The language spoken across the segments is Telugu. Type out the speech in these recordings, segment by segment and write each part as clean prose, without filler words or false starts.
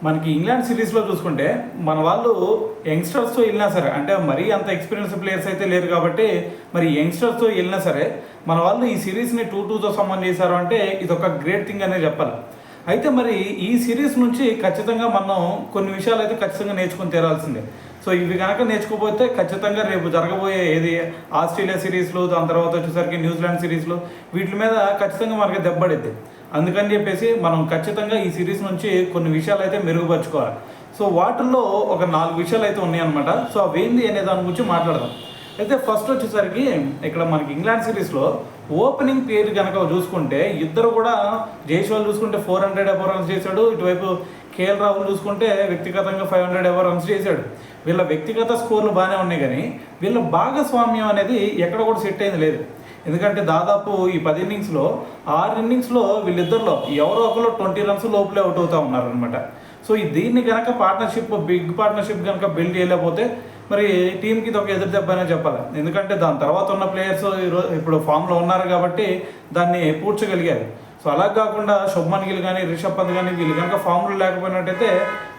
మనకి ఇంగ్లాండ్ సిరీస్లో చూసుకుంటే మన వాళ్ళు యంగ్స్టర్స్తో వెళ్ళినా సరే, అంటే మరీ అంత ఎక్స్పీరియన్స్ ప్లేయర్స్ అయితే లేరు కాబట్టి మరి యంగ్స్టర్స్తో వెళ్ళినా సరే మన వాళ్ళు ఈ సిరీస్ని 2-2తో సమ్మన్ చేశారు అంటే ఇది ఒక గ్రేట్ థింగ్ అనే చెప్పాలి. అయితే మరి ఈ సిరీస్ నుంచి ఖచ్చితంగా మనం కొన్ని విషయాలు అయితే ఖచ్చితంగా నేర్చుకుని తీరాల్సిందే. సో ఇవి కనుక నేర్చుకోకపోతే ఖచ్చితంగా రేపు జరగబోయే ఏది ఆస్ట్రేలియా సిరీస్లు, దాని తర్వాత వచ్చేసరికి న్యూజిలాండ్ సిరీస్లు, వీటి మీద ఖచ్చితంగా మనకి దెబ్బపడిద్ది. అందుకని చెప్పేసి మనం ఖచ్చితంగా ఈ సిరీస్ నుంచి కొన్ని విషయాలు అయితే మెరుగుపరుచుకోవాలి. సో వాటిల్లో ఒక 4 విషయాలు అయితే ఉన్నాయన్నమాట. సో అవేంది అనే దాని గురించి మాట్లాడదాం. అయితే ఫస్ట్ వచ్చేసరికి ఇక్కడ మనకి ఇంగ్లాండ్ సిరీస్లో ఓపెనింగ్ పేరు కనుక చూసుకుంటే ఇద్దరు కూడా, జైస్వాల్ చూసుకుంటే 400 అబౌవ్ రన్స్ చేశాడు, ఇటువైపు కేఎల్ రాహుల్ చూసుకుంటే వ్యక్తిగతంగా 500 అబౌవ్ రన్స్ చేశాడు. వీళ్ళ వ్యక్తిగత స్కోర్లు బాగానే ఉన్నాయి కానీ వీళ్ళ భాగస్వామ్యం అనేది ఎక్కడ కూడా సెట్ అయింది లేదు. ఎందుకంటే దాదాపు ఈ 10 ఇన్నింగ్స్లో 6 ఇన్నింగ్స్లో వీళ్ళిద్దరిలో ఎవరో ఒకరు 20 రన్స్ లోపలే అవుట్ అవుతూ ఉన్నారనమాట. సో దీన్ని కనుక పార్ట్నర్షిప్, బిగ్ పార్ట్నర్షిప్ కనుక బిల్డ్ చేయలేకపోతే మరి టీంకి ఇది ఒక ఎదురు దెబ్బ అనే చెప్పాలి. ఎందుకంటే దాని తర్వాత ఉన్న ప్లేయర్స్ ఇప్పుడు ఫామ్లో ఉన్నారు కాబట్టి దాన్ని పూడ్చగలిగారు. సో అలా కాకుండా శుభ్మన్ గిల్ కానీ రిషబ్ పంత్ కానీ వీళ్ళు కనుక ఫామ్లో లేకపోయినట్టయితే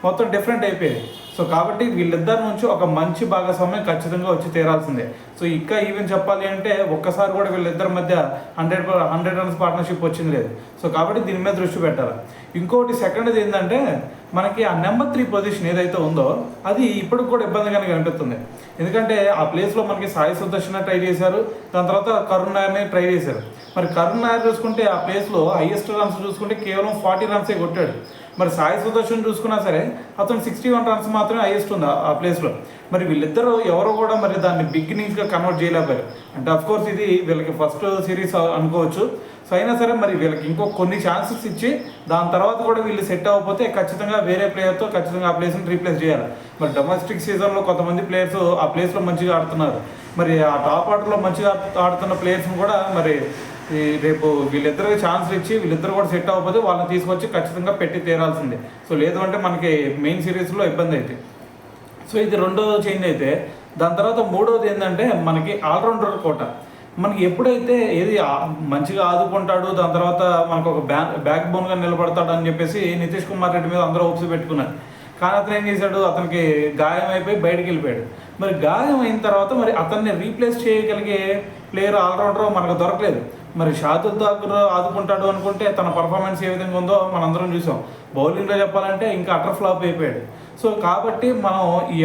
మొత్తం డిఫరెంట్ అయిపోయేది. సో కాబట్టి వీళ్ళిద్దరి నుంచి ఒక మంచి భాగస్వామ్యం ఖచ్చితంగా వచ్చి తీరాల్సిందే. సో ఇంకా ఈవెన్ చెప్పాలి అంటే ఒక్కసారి కూడా వీళ్ళిద్దరి మధ్య 100 రన్స్ పార్ట్నర్షిప్ వచ్చింది లేదు. సో కాబట్టి దీని మీద దృష్టి పెట్టాలి. ఇంకోటి సెకండ్ది ఏంటంటే మనకి ఆ నెంబర్ 3 పొజిషన్ ఏదైతే ఉందో అది ఇప్పటికి కూడా ఇబ్బందిగానే కనిపిస్తుంది. ఎందుకంటే ఆ ప్లేస్లో మనకి సాయి సుదర్శన ట్రై చేశారు, దాని తర్వాత కరుణ్ నాయర్ని ట్రై చేశారు. మరి కరుణ్ నాయర్ చూసుకుంటే ఆ ప్లేస్లో హైయెస్ట్ రన్స్ చూసుకుంటే కేవలం 40 రన్సే కొట్టాడు. మరి సాయి సుదర్శన్ చూసుకున్నా సరే అతను 61 రన్స్ మాత్రమే హైయెస్ట్ ఉంది ఆ ప్లేస్లో. మరి వీళ్ళిద్దరూ ఎవరో కూడా మరి దాన్ని బిగ్ ఇన్నింగ్స్గా కన్వర్ట్ చేయలేకపోయారు. అంటే అఫ్కోర్స్ ఇది వీళ్ళకి ఫస్ట్ సిరీస్ అనుకోవచ్చు. సో అయినా సరే మరి వీళ్ళకి ఇంకో కొన్ని ఛాన్సెస్ ఇచ్చి దాని తర్వాత కూడా వీళ్ళు సెట్ అవ్వకపోతే ఖచ్చితంగా వేరే ప్లేయర్తో ఖచ్చితంగా ఆ ప్లేస్ని రీప్లేస్ చేయాలి. మరి డొమెస్టిక్ సీజన్లో కొంతమంది ప్లేయర్స్ ఆ ప్లేస్లో మంచిగా ఆడుతున్నారు. మరి ఆ టాప్ ఆర్డర్లో మంచిగా ఆడుతున్న ప్లేయర్స్ని కూడా మరి రేపు వీళ్ళిద్దరికి ఛాన్స్ ఇచ్చి వీళ్ళిద్దరు కూడా సెట్ అవ్వకపోతే వాళ్ళని తీసుకొచ్చి ఖచ్చితంగా పెట్టి తీరాల్సిందే. సో లేదు అంటే మనకి మెయిన్ సిరీస్లో ఇబ్బంది అయితే. సో ఇది రెండో చేంజ్ అయితే, దాని తర్వాత మూడోది ఏంటంటే మనకి ఆల్రౌండర్ కోట. మనకి ఎప్పుడైతే ఏది మంచిగా ఆదుకుంటాడు, దాని తర్వాత మనకు ఒక బ్యాక్ బోన్గా నిలబడతాడు అని చెప్పేసి నితీష్ కుమార్ రెడ్డి మీద అందరూ హోప్స్ పెట్టుకున్నారు. కానీ అతను ఏం చేశాడు, అతనికి గాయం అయిపోయి బయటికి వెళ్ళిపోయాడు. మరి గాయం అయిన తర్వాత మరి అతన్ని రీప్లేస్ చేయగలిగే ప్లేయర్ ఆల్రౌండర్ మనకు దొరకలేదు. మరి షాదుల్ ఠాకూర్ ఆదుకుంటాడు అనుకుంటే తన పర్ఫార్మెన్స్ ఏ విధంగా ఉందో మనందరం చూసాం. బౌలింగ్లో చెప్పాలంటే ఇంకా అటర్ ఫ్లాప్ అయిపోయాడు. సో కాబట్టి మనం ఈ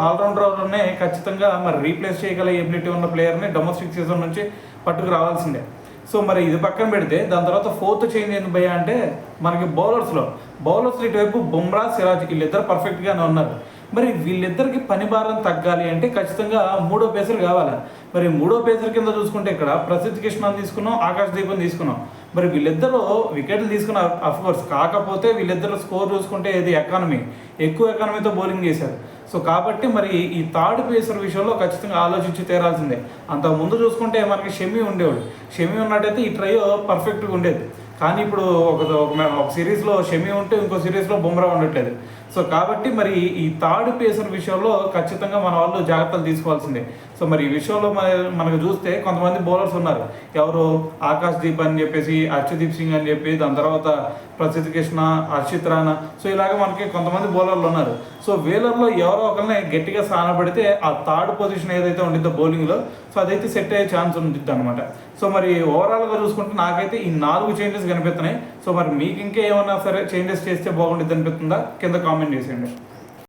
ఆల్రౌండర్నే ఖచ్చితంగా మరి రీప్లేస్ చేయగల ఎబిలిటీ ఉన్న ప్లేయర్ని డొమెస్టిక్ సీజన్ నుంచి పట్టుకు రావాల్సిందే. సో మరి ఇది పక్కన పెడితే దాని తర్వాత ఫోర్త్ చేంజ్ ఏంది భయ్యా అంటే మనకి బౌలర్స్లో ఇటువైపు బుమ్రా, సిరాజ్ వీళ్ళిద్దరు పర్ఫెక్ట్గానే ఉన్నారు. మరి వీళ్ళిద్దరికి పని భారం తగ్గాలి అంటే ఖచ్చితంగా మూడో పేసర్ కావాలి. మరి మూడో పేసర్ కింద చూసుకుంటే ఇక్కడ ప్రసిద్ధ్ కృష్ణ తీసుకున్నాం, ఆకాష్ దీపం తీసుకున్నాం. మరి వీళ్ళిద్దరూ వికెట్లు తీసుకున్నారు అఫ్కోర్స్. కాకపోతే వీళ్ళిద్దరు స్కోర్ చూసుకుంటే ఇది ఎక్కువ ఎకానమీతో బౌలింగ్ చేశారు. సో కాబట్టి మరి ఈ థర్డ్ పేసర్ విషయంలో ఖచ్చితంగా ఆలోచించి తీరాల్సిందే. అంతకుముందు చూసుకుంటే మనకి షమి ఉండేవాడు. షమి ఉన్నట్టయితే ఈ ట్రయో పర్ఫెక్ట్గా ఉండేది. కానీ ఇప్పుడు ఒక సిరీస్లో షమి ఉంటే ఇంకో సిరీస్లో బుమ్రా ఉండట్లేదు. సో కాబట్టి మరి ఈ థర్డ్ పేసర్ విషయంలో ఖచ్చితంగా మన వాళ్ళు జాగ్రత్తలు తీసుకోవాల్సిందే. సో మరి ఈ విషయంలో మనకు చూస్తే కొంతమంది బౌలర్స్ ఉన్నారు. ఎవరు ఆకాష్ దీప్ అని చెప్పేసి, హర్షదీప్ సింగ్ అని చెప్పి, దాని తర్వాత ప్రసిద్ధ్ కృష్ణ, హర్షిత్ రాణా. సో ఇలాగ మనకి కొంతమంది బౌలర్లు ఉన్నారు. సో వీళ్ళల్లో ఎవరో ఒకరిని గట్టిగా స్థానపడితే ఆ థర్డ్ పొజిషన్ ఏదైతే ఉండిద్దో బౌలింగ్లో, సో అదైతే సెట్ అయ్యే ఛాన్స్ ఉంటుంది అనమాట. సో మరి ఓవరాల్గా చూసుకుంటే నాకైతే ఈ 4 చేంజెస్ కనిపిస్తున్నాయి. సో మరి మీకు ఇంకా ఏమన్నా సరే చేంజెస్ చేస్తే బాగుంటుంది అనిపిస్తుందా? కింద కామెంట్ చేసేయండి.